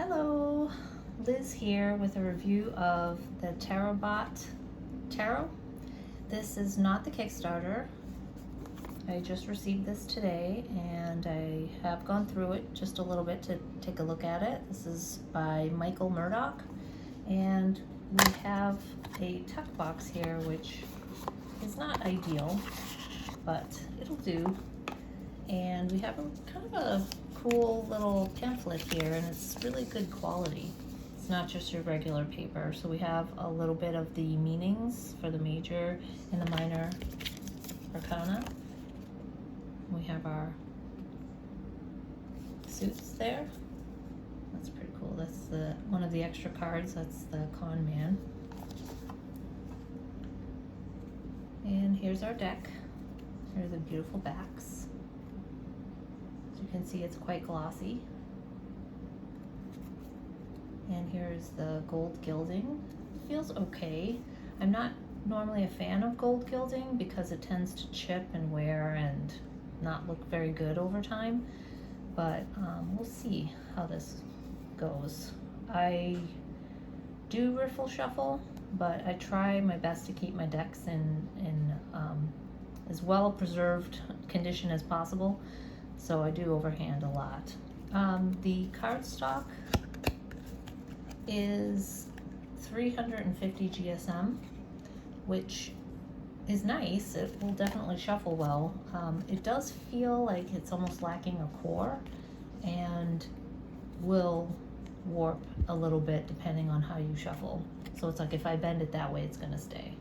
Hello, Liz here with a review of the Tarotbot Tarot. This is not the Kickstarter. I just received this today and I have gone through it just a little bit to take a look at it. This is by Michael Murdoch, and we have a tuck box here which is not ideal, but it'll do. And we have a kind of a cool little pamphlet here, and it's really good quality. It's not just your regular paper. So we have a little bit of the meanings for the major and the minor arcana. We have our suits there. That's pretty cool. That's the one of the extra cards. That's the con man. And here's our deck. Here are the beautiful backs. You can see it's quite glossy. And here's the gold gilding. It feels okay. I'm not normally a fan of gold gilding because it tends to chip and wear and not look very good over time, but we'll see how this goes. I do riffle shuffle, but I try my best to keep my decks in as well preserved condition as possible. So I do overhand a lot. The cardstock is 350 GSM, which is nice. It will definitely shuffle well. It does feel like it's almost lacking a core and will warp a little bit depending on how you shuffle. So it's like if I bend it that way, it's gonna stay.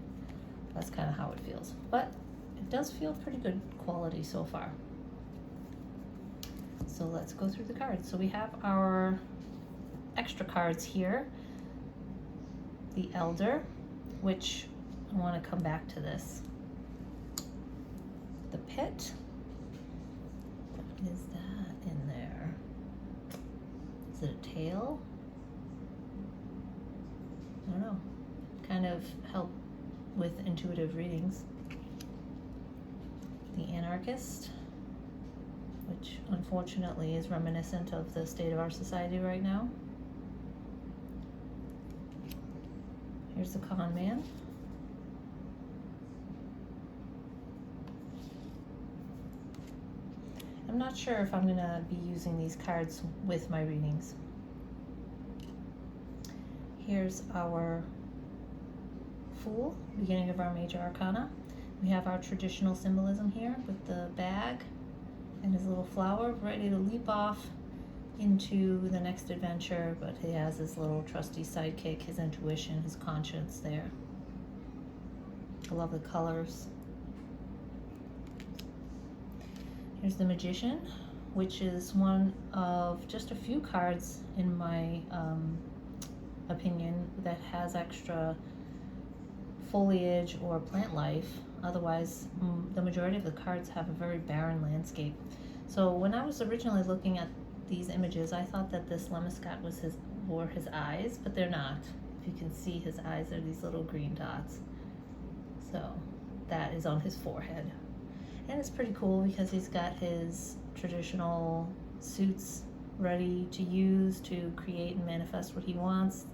That's kind of how it feels. But it does feel pretty good quality so far. So let's go through the cards. So we have our extra cards here. The Elder, which I want to come back to this. The Pit. What is that in there? Is it a tail? I don't know. Kind of help with intuitive readings. The Anarchist, which unfortunately is reminiscent of the state of our society right now. Here's the Con Man. I'm not sure if I'm gonna be using these cards with my readings. Here's our Fool, beginning of our major arcana. We have our traditional symbolism here with the bag and his little flower ready to leap off into the next adventure, but he has his little trusty sidekick, his intuition, his conscience there. I love the colors. Here's the Magician, which is one of just a few cards in my opinion that has extra foliage or plant life. Otherwise, the majority of the cards have a very barren landscape. So when I was originally looking at these images, I thought that this Lemniscate was his eyes, but they're not. If you can see, his eyes are these little green dots. So that is on his forehead. And it's pretty cool because he's got his traditional suits ready to use to create and manifest what he wants.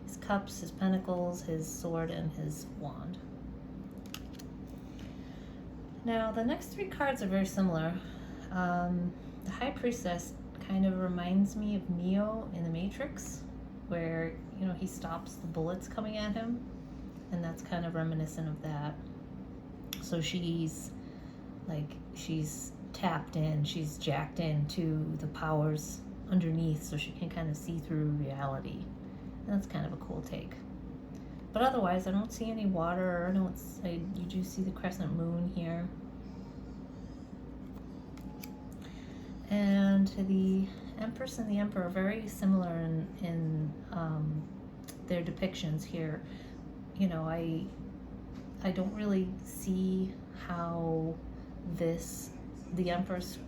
His cups, his pentacles, his sword, and his wand. Now, the next three cards are very similar. The High Priestess kind of reminds me of Neo in the Matrix, where, you know, he stops the bullets coming at him, and that's kind of reminiscent of that. So she's tapped in, she's jacked into the powers underneath so she can kind of see through reality. And that's kind of a cool take. But otherwise, I don't see any water. You do see the crescent moon here. And the Empress and the Emperor are very similar in their depictions here. You know, I don't really see how the Empress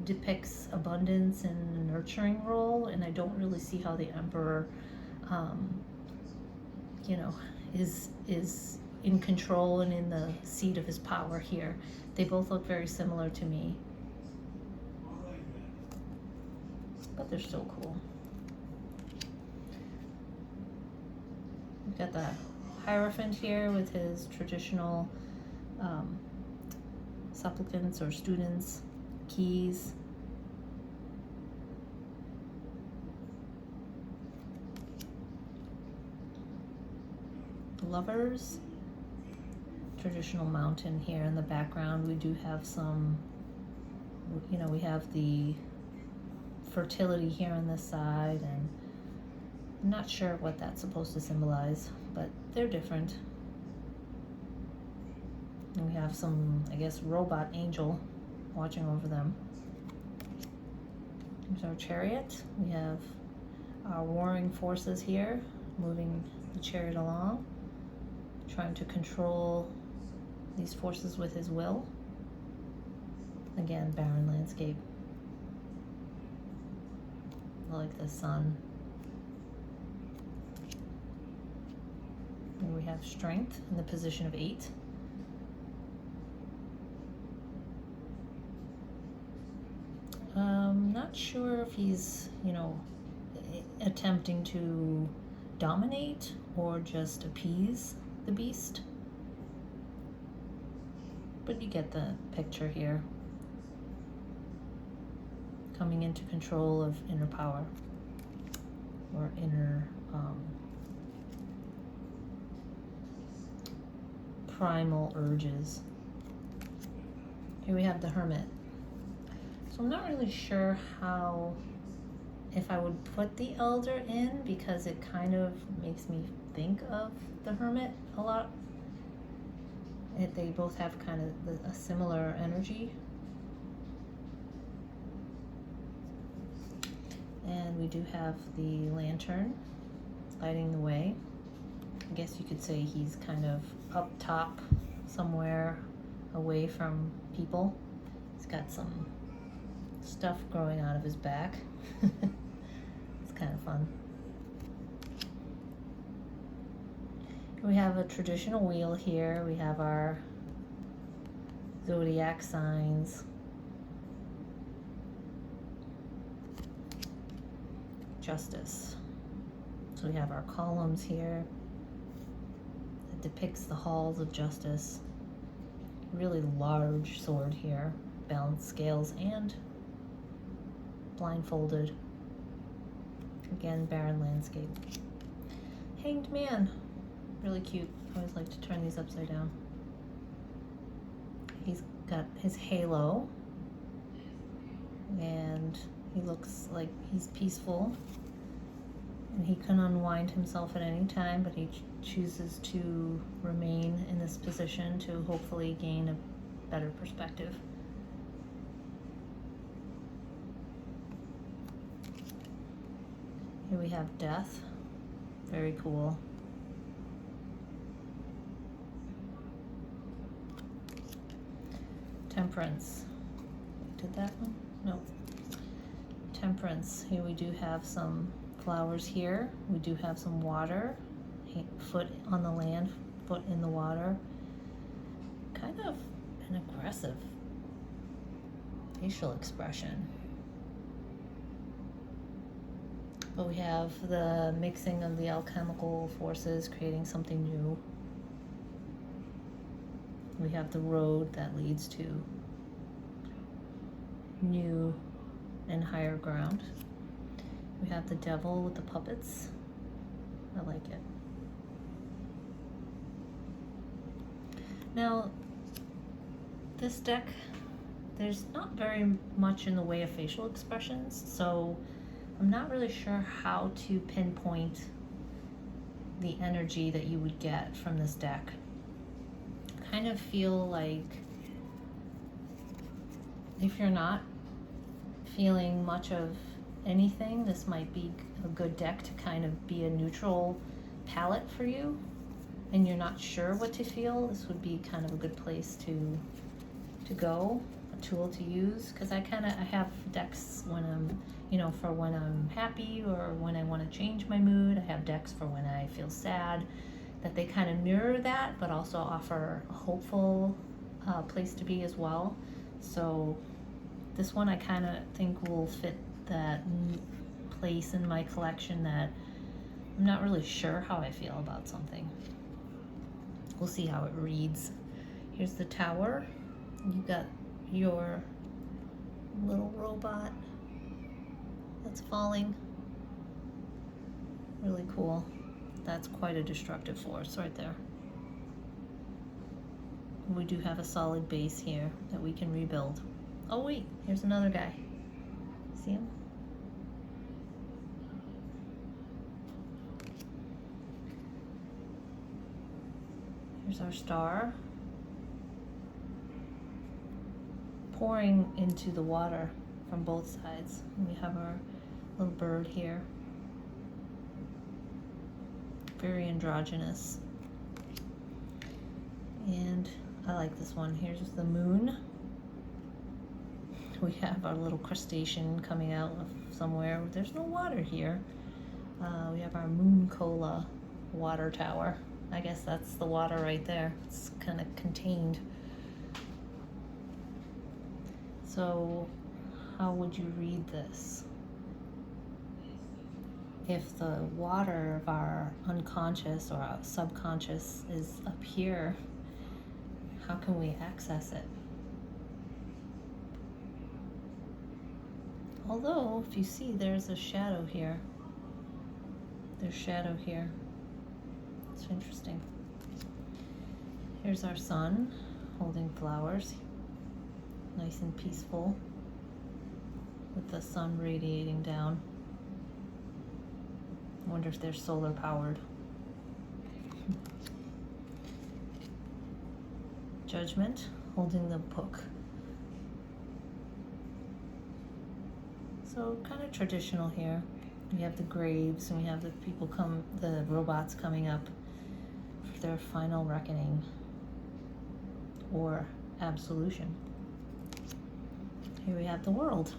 depicts abundance and a nurturing role, and I don't really see how the Emperor you know, is in control and in the seat of his power here. They both look very similar to me, but they're still cool. Got the Hierophant here with his traditional supplicants or students, keys. Lovers. Traditional mountain here in the background. We do have some, you know, we have the fertility here on this side, and I'm not sure what that's supposed to symbolize, but they're different. And we have some, I guess, robot angel watching over them. There's our chariot. We have our warring forces here, moving the chariot along, trying to control these forces with his will. Again, barren landscape. I like the sun. Here we have strength in the position of 8. Not sure if he's, you know, attempting to dominate or just appease the beast. But you get the picture here. Coming into control of inner power or inner primal urges. Here we have the Hermit. So I'm not really sure how, if I would put the Elder in, because it kind of makes me think of the Hermit a lot. They both have kind of a similar energy. And we do have the Lantern lighting the way. I guess you could say he's kind of up top somewhere away from people. He's got some stuff growing out of his back. It's kind of fun. We have a traditional wheel here. We have our zodiac signs. Justice. So we have our columns here. It depicts the halls of justice. Really large sword here. Balanced scales and blindfolded. Again, barren landscape. Hanged Man. Really cute. I always like to turn these upside down. He's got his halo. And he looks like he's peaceful. And he can unwind himself at any time, but he chooses to remain in this position to hopefully gain a better perspective. Here we have Death. Very cool. Temperance. Did that one? No. Temperance. Here we do have some flowers here. We do have some water. Foot on the land, foot in the water. Kind of an aggressive facial expression. But we have the mixing of the alchemical forces, creating something new. We have the road that leads to new and higher ground. We have the devil with the puppets. I like it. Now, this deck, there's not very much in the way of facial expressions, so I'm not really sure how to pinpoint the energy that you would get from this deck. I kind of feel like if you're not feeling much of anything, this might be a good deck to kind of be a neutral palette for you, and you're not sure what to feel. This would be kind of a good place to go, a tool to use, because I have decks when I'm, for when I'm happy or when I want to change my mood. I have decks for when I feel sad, that they kind of mirror that, but also offer a hopeful place to be as well. So this one I kind of think will fit that place in my collection that I'm not really sure how I feel about something. We'll see how it reads. Here's the tower. You got your little robot that's falling. Really cool. That's quite a destructive force right there. We do have a solid base here that we can rebuild. Oh wait, here's another guy. See him? Here's our star. Pouring into the water from both sides. And we have our little bird here. Very androgynous. And I like this one. Here's the moon. We have our little crustacean coming out of somewhere. There's no water here. We have our moon cola water tower. I guess that's the water right there. It's kind of contained. So how would you read this? If the water of our unconscious or our subconscious is up here, how can we access it? Although, if you see, there's a shadow here. There's shadow here. It's interesting. Here's our sun holding flowers. Nice and peaceful with the sun radiating down. I wonder if they're solar powered. Judgment holding the book. So kind of traditional here. We have the graves and we have the people the robots coming up for their final reckoning or absolution. Here we have the world.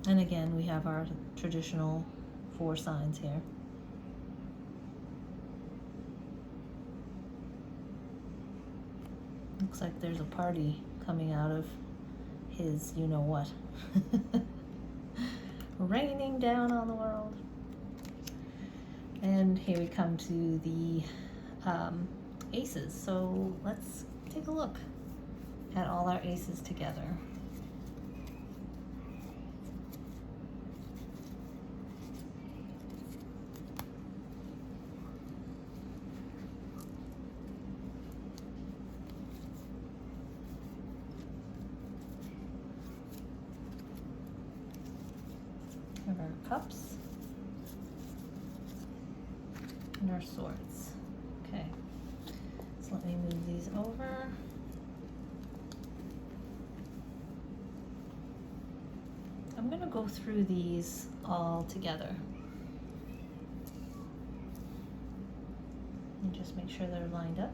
And again, we have our traditional 4 signs here. Looks like there's a party coming out of his you-know-what. Raining down on the world. And here we come to the aces. So let's take a look at all our aces together. Have our cups and our swords. Okay, so let me move these over. I'm going to go through these all together and just make sure they're lined up.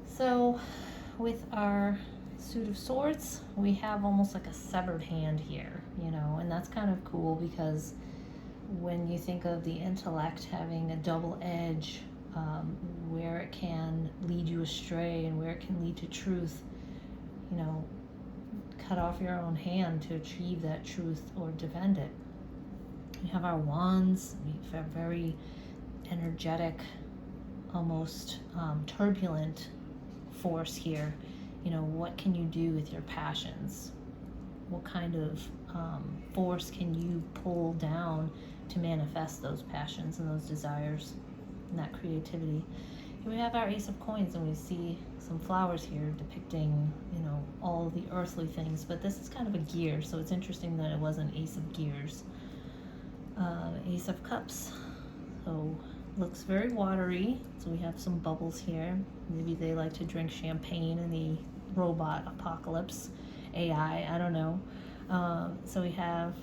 So with our suit of swords, we have almost like a severed hand here, you know, and that's kind of cool because when you think of the intellect having a double edge, where it can lead you astray and where it can lead to truth, you know, cut off your own hand to achieve that truth or defend it. We have our wands. We have a very energetic, almost turbulent force here. You know, what can you do with your passions? What kind of force can you pull down to manifest those passions and those desires and that creativity? Here we have our Ace of Coins, and we see some flowers here depicting, you know, all the earthly things, but this is kind of a gear, so it's interesting that it was an Ace of Gears. Ace of Cups, so looks very watery, so we have some bubbles here. Maybe they like to drink champagne in the robot apocalypse. AI, I don't know. So we have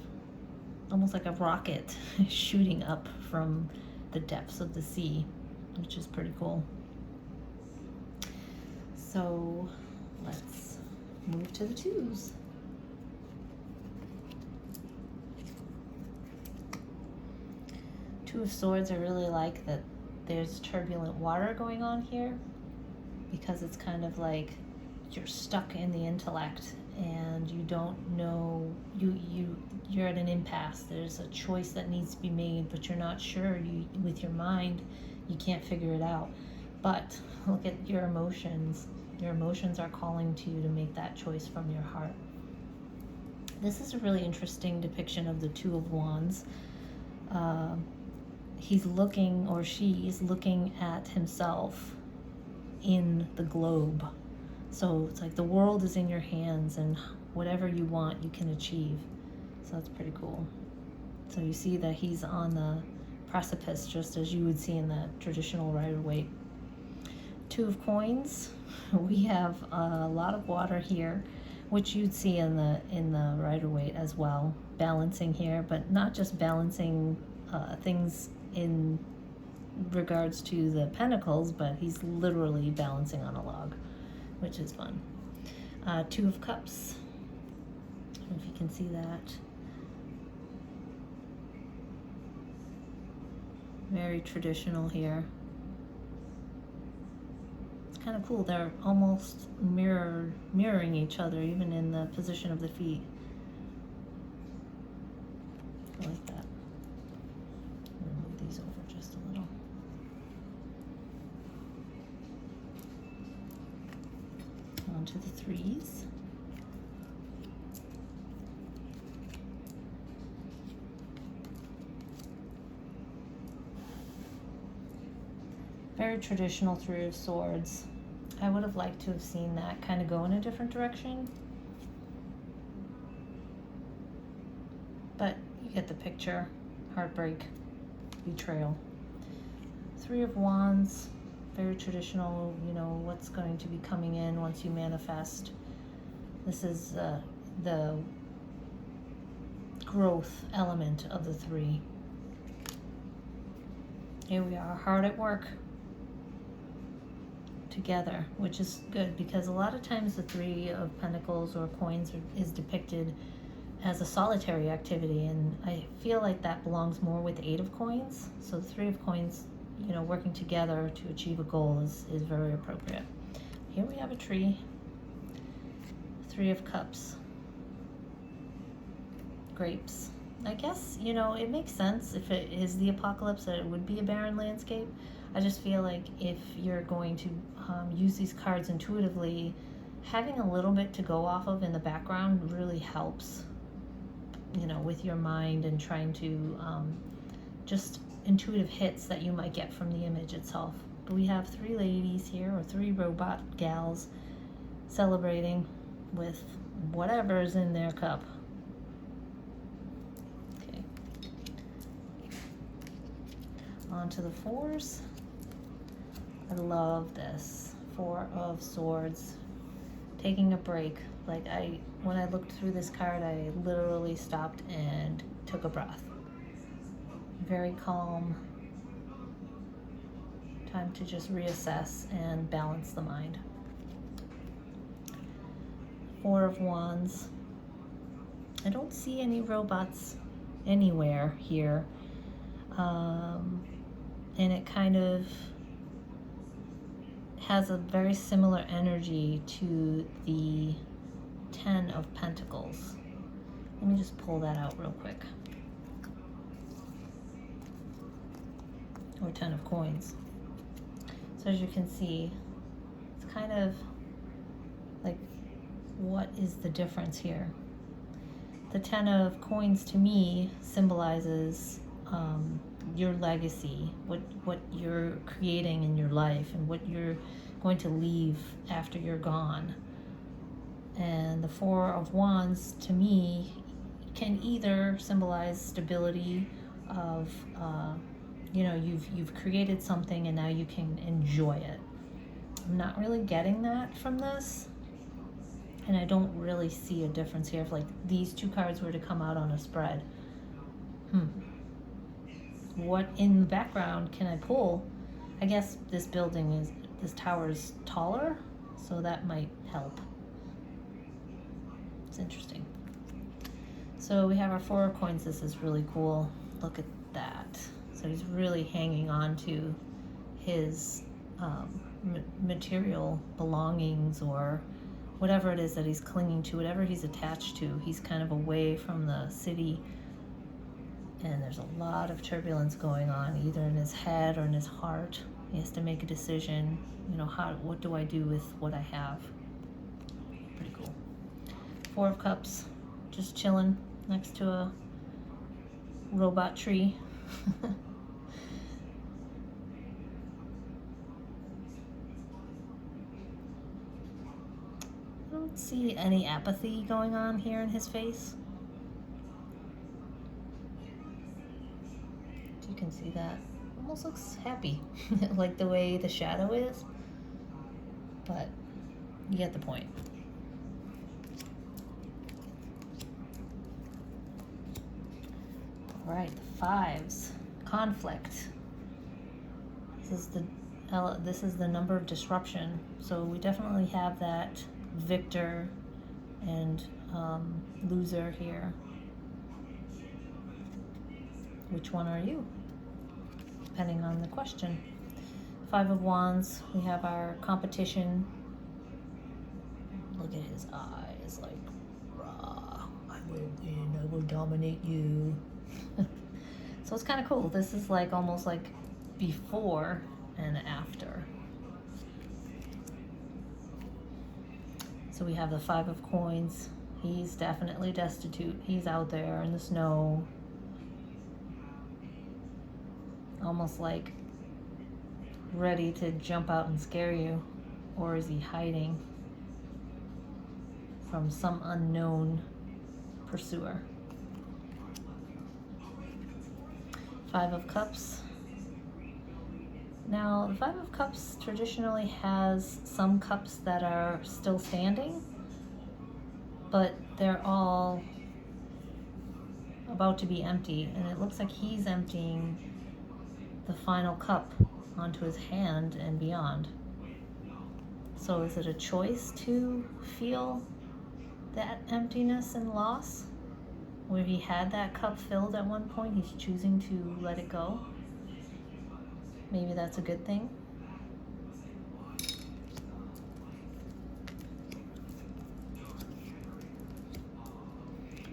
almost like a rocket shooting up from the depths of the sea, which is pretty cool. So let's move to the 2s. Two of Swords, I really like that there's turbulent water going on here because it's kind of like you're stuck in the intellect and you don't know, you're at an impasse. There's a choice that needs to be made, but you're not sure. You, with your mind, you can't figure it out. But look at your emotions. Your emotions are calling to you to make that choice from your heart. This is a really interesting depiction of the Two of Wands. He's looking, or she is looking at himself in the globe. So it's like the world is in your hands, and whatever you want, you can achieve. So that's pretty cool. So you see that he's on the precipice, just as you would see in the traditional Rider-Waite. Two of Coins. We have a lot of water here, which you'd see in the Rider-Waite as well. Balancing here, but not just balancing things in regards to the pentacles, but he's literally balancing on a log, which is fun. Two of Cups. I don't know if you can see that. Very traditional here. It's kind of cool. They're almost mirroring each other, even in the position of the feet. I like that. I'm gonna move these over just a little. On to the threes. Very traditional Three of Swords. I would have liked to have seen that kind of go in a different direction. But you get the picture. Heartbreak, betrayal. Three of Wands, very traditional, you know, what's going to be coming in once you manifest. This is the growth element of the three. Here we are, hard at work together, which is good, because a lot of times the Three of Pentacles or coins is depicted as a solitary activity, and I feel like that belongs more with Eight of Coins. So the Three of Coins, you know, working together to achieve a goal is very appropriate. Here we have a tree. Three of Cups. Grapes. I guess, you know, it makes sense if it is the apocalypse that it would be a barren landscape. I just feel like if you're going to use these cards intuitively, having a little bit to go off of in the background really helps, you know, with your mind and trying to just intuitive hits that you might get from the image itself. But we have three ladies here, or three robot gals, celebrating with whatever's in their cup. Okay. On to the fours. I love this. Four of Swords. Taking a break. Like, when I looked through this card, I literally stopped and took a breath. Very calm. Time to just reassess and balance the mind. Four of Wands. I don't see any robots anywhere here. And it kind of has a very similar energy to the Ten of Pentacles. Let me just pull that out real quick. Or Ten of Coins. So as you can see, it's kind of like, what is the difference here? The Ten of Coins to me symbolizes your legacy, what you're creating in your life, and what you're going to leave after you're gone. And the Four of Wands to me can either symbolize stability of you know, you've created something and now you can enjoy it. I'm not really getting that from this, and I don't really see a difference here. If like these two cards were to come out on a spread, what in the background can I pull? I guess this tower is taller, so that might help. It's interesting. So we have our Four of Coins. This is really cool. Look at that. So he's really hanging on to his material belongings, or whatever it is that he's clinging to, whatever he's attached to, he's kind of away from the city. And there's a lot of turbulence going on, either in his head or in his heart. He has to make a decision, you know, what do I do with what I have? Pretty cool. Four of Cups, just chilling next to a robot tree. I don't see any apathy going on here in his face. You can see that. Almost looks happy, like the way the shadow is, but you get the point. All right, the fives, conflict. This is the number of disruption. So we definitely have that victor and loser here. Which one are you? Depending on the question. Five of Wands, we have our competition. Look at his eyes, like, rah, I will win, I will dominate you. So it's kind of cool. This is like almost like before and after. So we have the Five of Coins. He's definitely destitute. He's out there in the snow. Almost like ready to jump out and scare you. Or is he hiding from some unknown pursuer? Five of Cups. Now, the Five of Cups traditionally has some cups that are still standing, but they're all about to be empty, and it looks like he's emptying the final cup onto his hand and beyond. So is it a choice to feel that emptiness and loss? Where he had that cup filled at one point, he's choosing to let it go? Maybe that's a good thing.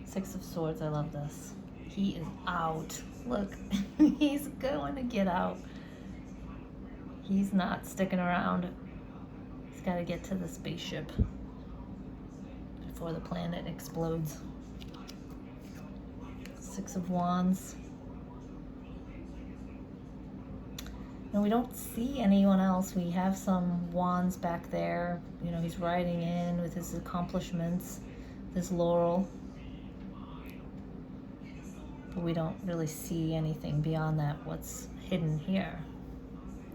Six of Swords, I love this. He is out. Look, he's going to get out. He's not sticking around. He's got to get to the spaceship before the planet explodes. Six of Wands. No, we don't see anyone else. We have some wands back there. You know, he's riding in with his accomplishments, this laurel. But we don't really see anything beyond that, what's hidden here.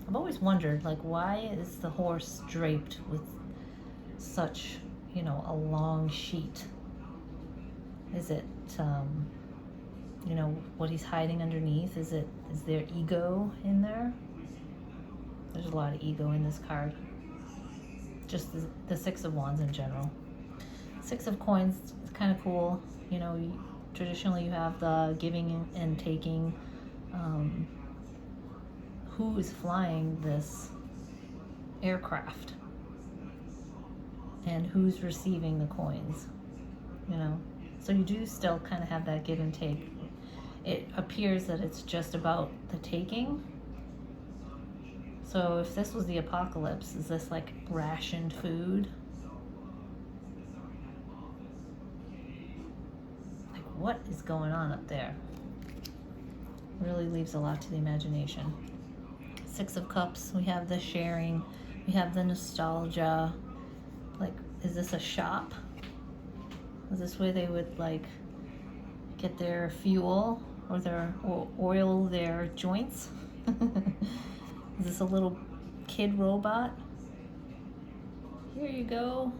I've always wondered, like, why is the horse draped with such, you know, a long sheet? Is it, you know, what he's hiding underneath? Is there ego in there? There's a lot of ego in this card. Just the Six of Wands in general. Six of Coins is kind of cool. You know, traditionally you have the giving and taking. Who is flying this aircraft? And who's receiving the coins? You know? So you do still kind of have that give and take. It appears that it's just about the taking. So if this was the apocalypse, is this like rationed food? Like, what is going on up there? Really leaves a lot to the imagination. Six of Cups, we have the sharing, we have the nostalgia. Like, is this a shop? Is this where they would like get their fuel or oil their joints? Is this a little kid robot? Here you go.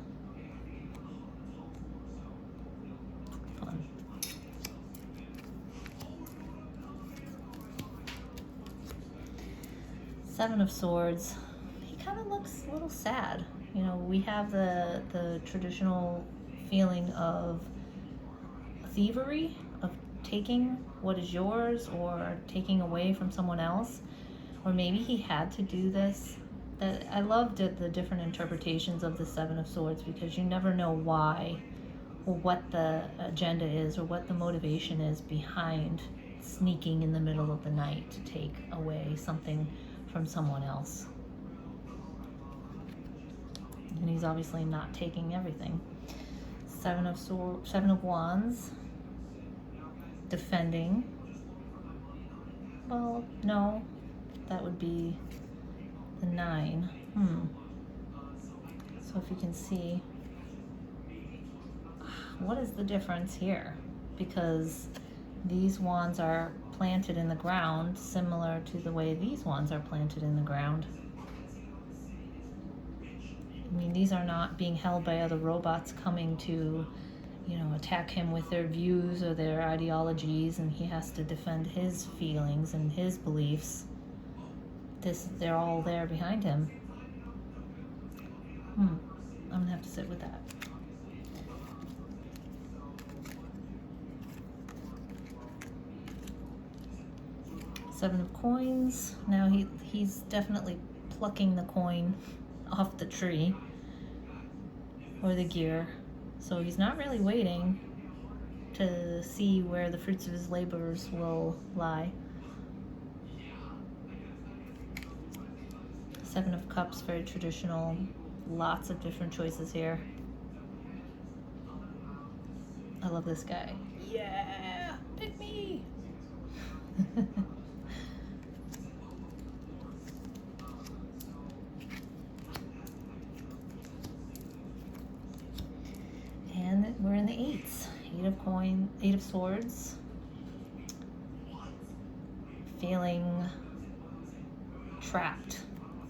Fun. Seven of Swords. He kind of looks a little sad. You know, we have the traditional feeling of thievery, of taking what is yours or taking away from someone else. Or maybe he had to do this that I loved the different interpretations of the Seven of Swords, because you never know why or what the agenda is or what the motivation is behind sneaking in the middle of the night to take away something from someone else. And he's obviously not taking everything. Seven of Wands, defending. Well, no, that would be the 9. So if you can see, what is the difference here? Because these wands are planted in the ground similar to the way these wands are planted in the ground. I mean, these are not being held by other robots coming to, attack him with their views or their ideologies, and he has to defend his feelings and his beliefs. They're all there behind him. I'm gonna have to sit with that. Seven of Coins. Now he's definitely plucking the coin off the tree or the gear. So he's not really waiting to see where the fruits of his labors will lie. Seven of Cups, very traditional. Lots of different choices here. I love this guy. Yeah, pick me. And we're in the 8s. 8 of Swords. Feeling trapped.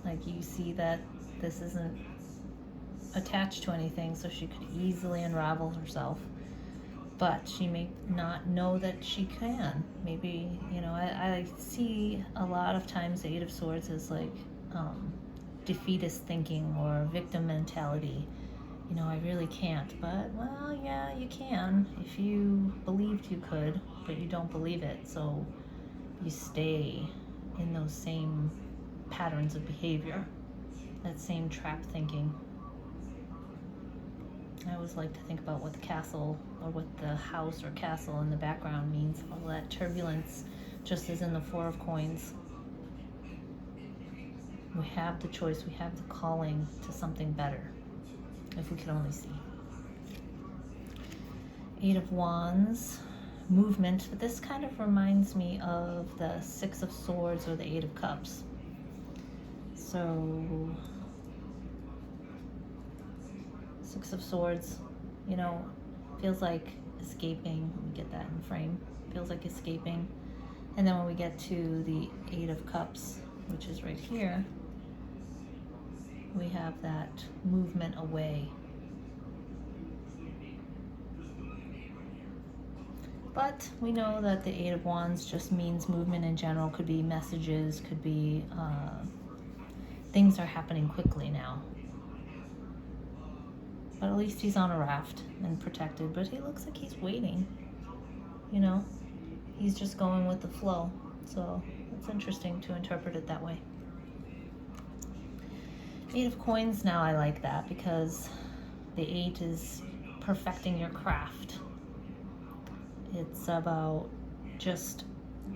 Like, you see that this isn't attached to anything, so she could easily unravel herself. But she may not know that she can. Maybe, I see a lot of times the 8 of Swords as like defeatist thinking or victim mentality. I really can't. But, well, yeah, you can if you believed you could, but you don't believe it. So you stay in those same patterns of behavior, that same trap thinking. I always like to think about what the castle or what the house or castle in the background means. All that turbulence, just as in the 4 of Coins. We have the choice, we have the calling to something better, if we could only see. 8 of Wands, movement, but this kind of reminds me of the 6 of Swords or the 8 of Cups. So 6 of Swords, feels like escaping. Let me get that in frame. Feels like escaping. And then when we get to the 8 of Cups, which is right here, we have that movement away. But we know that the 8 of Wands just means movement in general. Could be messages, could be things are happening quickly now. But at least he's on a raft and protected. But he looks like he's waiting. He's just going with the flow. So it's interesting to interpret it that way. 8 of Coins, now I like that because the 8 is perfecting your craft. It's about just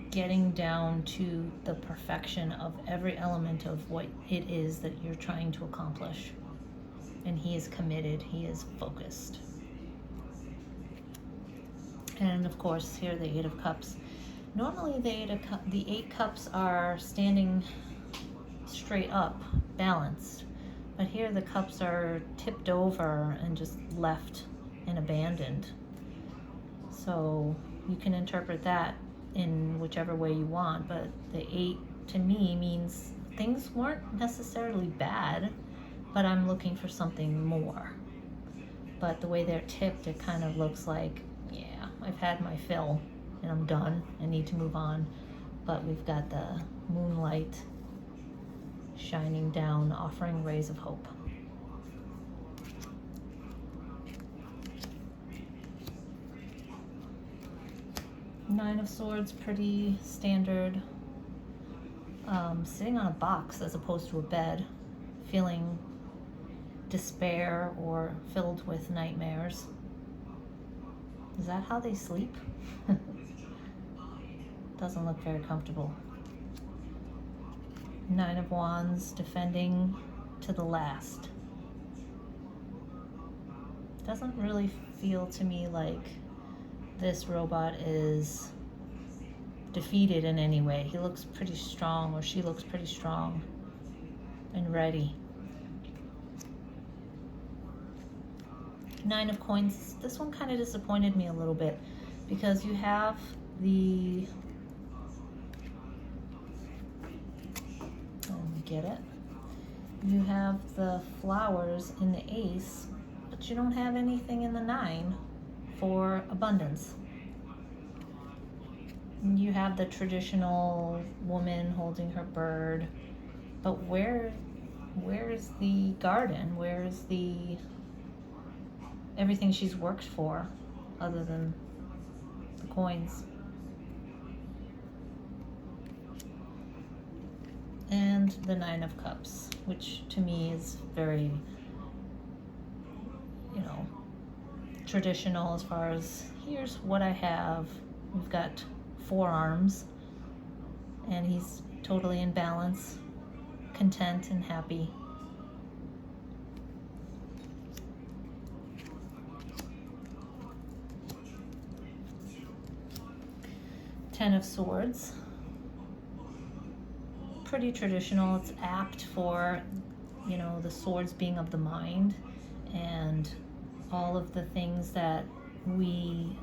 getting down to the perfection of every element of what it is that you're trying to accomplish. And he is committed, he is focused. And of course, here the 8 of Cups. Normally the 8 Cups are standing straight up, balanced. But here the cups are tipped over and just left and abandoned. So you can interpret that in whichever way you want, but the 8 to me means things weren't necessarily bad, but I'm looking for something more. But the way they're tipped, it kind of looks like, yeah, I've had my fill and I'm done. I need to move on. But we've got the moonlight shining down, offering rays of hope. Nine of Swords, pretty standard. Sitting on a box as opposed to a bed. feeling despair or filled with nightmares. Is that how they sleep? Doesn't look very comfortable. Nine of Wands, defending to the last. Doesn't really feel to me like this robot is defeated in any way. He looks pretty strong, or she looks pretty strong and ready. Nine of Coins. This one kind of disappointed me a little bit because you have the, let me get it. You have the flowers in the Ace, but you don't have anything in the Nine for abundance. You have the traditional woman holding her bird, but where is the garden? Where is the everything she's worked for other than the coins? And the Nine of Cups, which to me is very, traditional as far as here's what I have. We've got 4 arms, and he's totally in balance, content and happy. Ten of Swords. Pretty traditional. It's apt for, the swords being of the mind and all of the things that we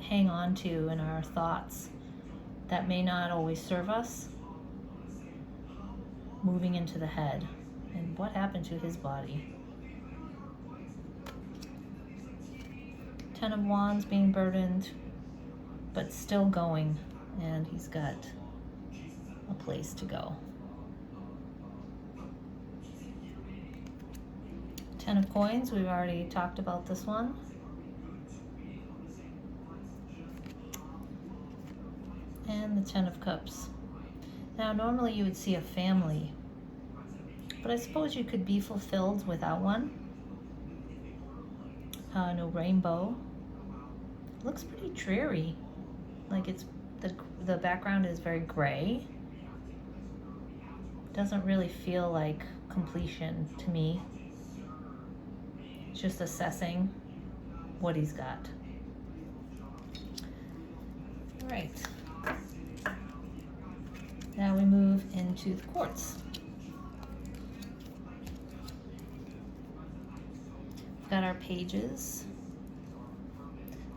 hang on to in our thoughts that may not always serve us, moving into the head. And what happened to his body? Ten of Wands, being burdened, but still going, and he's got a place to go. Ten of Coins, we've already talked about this one. And the Ten of Cups. Now, normally you would see a family, but I suppose you could be fulfilled without one. No rainbow. Looks pretty dreary. Like it's the background is very gray. Doesn't really feel like completion to me. Just assessing what he's got. All right. Now we move into the quartz. We've got our pages.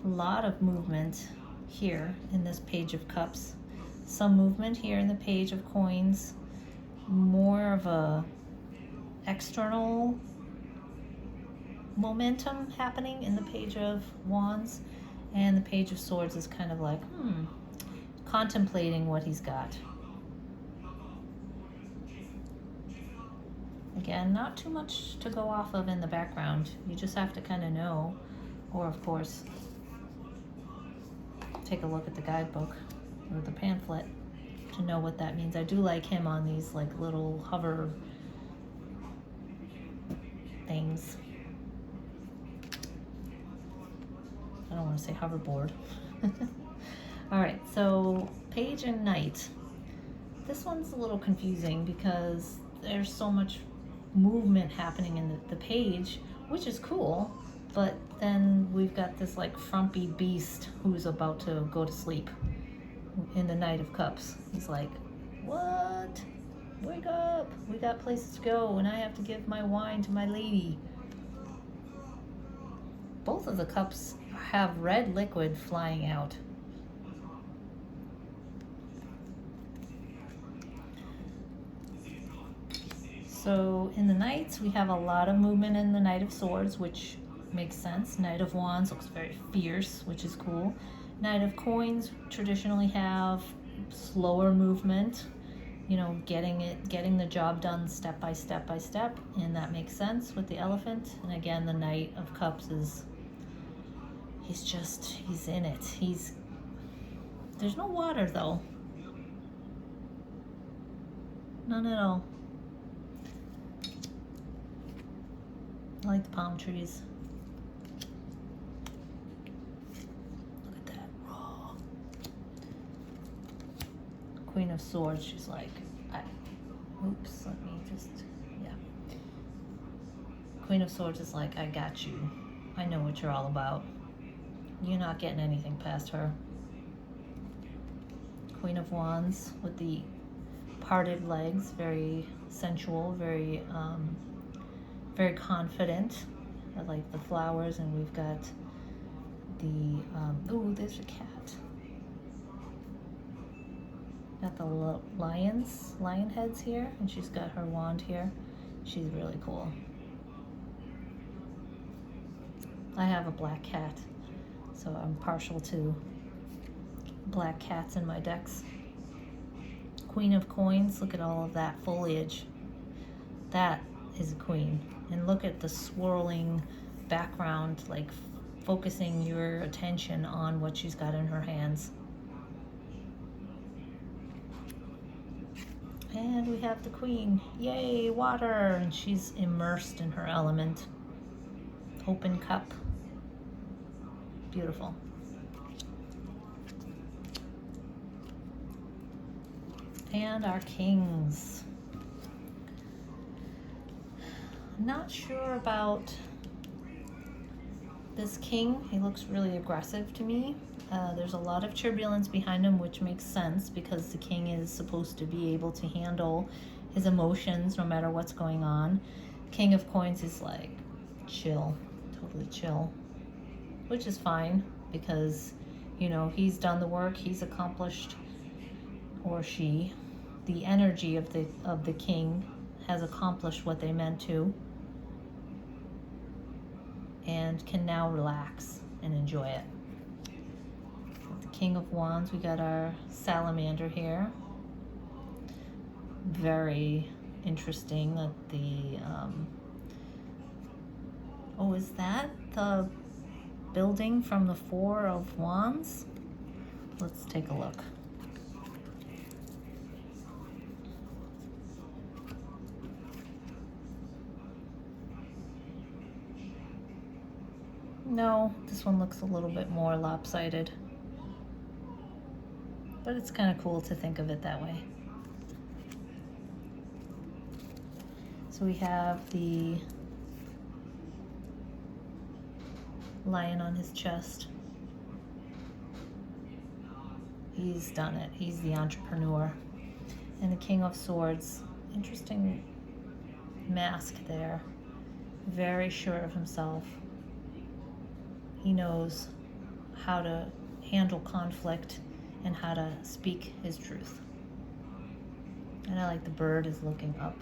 A lot of movement here in this Page of Cups. Some movement here in the Page of Coins. More of a external momentum happening in the Page of Wands, and the Page of Swords is kind of like contemplating what he's got. Again, not too much to go off of in the background. You just have to kind of know, or of course take a look at the guidebook or the pamphlet to know what that means. I do like him on these like little hover things. I don't want to say hoverboard. All right, so Page and Knight. This one's a little confusing because there's so much movement happening in the page, which is cool, but then we've got this like frumpy beast who's about to go to sleep in the Knight of Cups. He's like, what? Wake up, we got places to go and I have to give my wine to my lady. Both of the cups have red liquid flying out. So in the Knights, we have a lot of movement in the Knight of Swords, which makes sense. Knight of Wands looks very fierce, which is cool. Knight of Coins traditionally have slower movement, getting the job done step by step by step, and that makes sense with the elephant. And again, the Knight of Cups he's in it. There's no water though. None at all. I like the palm trees. Look at that. Oh. Queen of Swords, she's like, oops, let me just, yeah. Queen of Swords is like, I got you. I know what you're all about. You're not getting anything past her. Queen of Wands with the parted legs, very sensual, very very confident. I like the flowers, and we've got the oh, there's a cat. Got the lion heads here, and she's got her wand here. She's really cool. I have a black cat, so I'm partial to black cats in my decks. Queen of Coins, look at all of that foliage. That is a queen. And look at the swirling background, like focusing your attention on what she's got in her hands. And we have the queen. Yay, water! And she's immersed in her element. Open cup. Beautiful. And our kings. Not sure about this king. He looks really aggressive to me. There's a lot of turbulence behind him, which makes sense because the king is supposed to be able to handle his emotions no matter what's going on. King of Coins is like chill, totally chill, which is fine because, you know, he's done the work, he's accomplished, or she. The energy of the king has accomplished what they meant to, and can now relax and enjoy it. With the King of Wands, we got our salamander here. Very interesting that the oh, is that the building from the Four of Wands? Let's take a look. No, this one looks a little bit more lopsided. But it's kind of cool to think of it that way. So we have the lion on his chest. He's done it. He's the entrepreneur. And the King of Swords. Interesting mask there. Very sure of himself. He knows how to handle conflict and how to speak his truth. And I like the bird is looking up.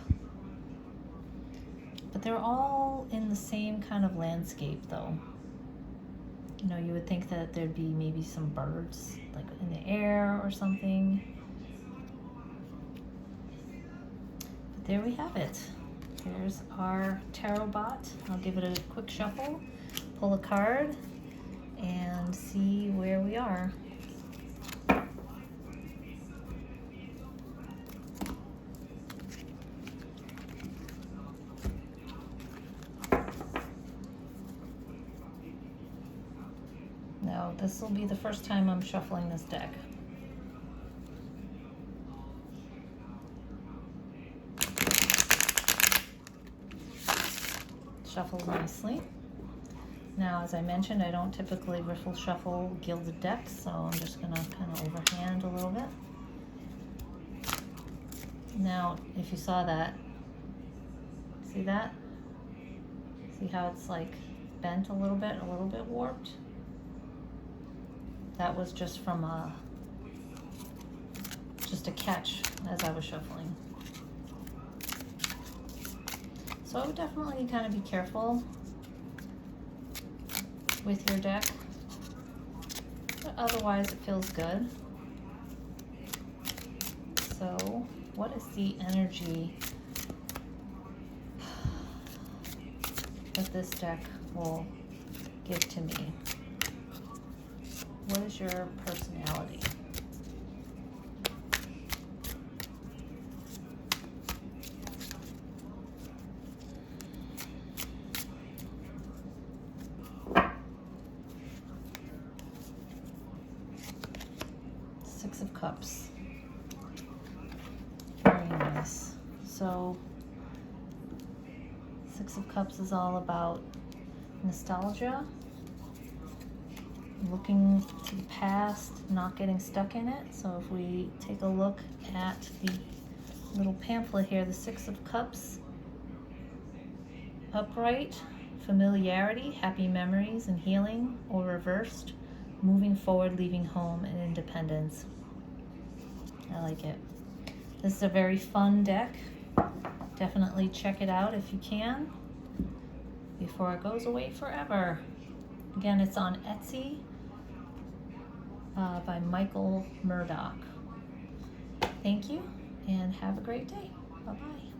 But they're all in the same kind of landscape though. You know, you would think that there'd be maybe some birds like in the air or something. But there we have it. There's our Tarotbot. I'll give it a quick shuffle, pull a card, and see where we are. Now, this will be the first time I'm shuffling this deck. Shuffles nicely. Now, as I mentioned, I don't typically riffle shuffle gilded decks, so I'm just gonna kind of overhand a little bit. Now, if you saw that, see that? See how it's like bent a little bit warped? That was just from just a catch as I was shuffling. So I would definitely kind of be careful with your deck, but otherwise it feels good. So what is the energy that this deck will give to me? What is your personality? of Cups. Very nice. So, Six of Cups is all about nostalgia, looking to the past, not getting stuck in it. So if we take a look at the little pamphlet here, the Six of Cups, upright, familiarity, happy memories and healing, or reversed, moving forward, leaving home and independence. I like it. This is a very fun deck. Definitely check it out if you can before it goes away forever. Again, it's on Etsy by Michael Murdoch. Thank you and have a great day. Bye-bye.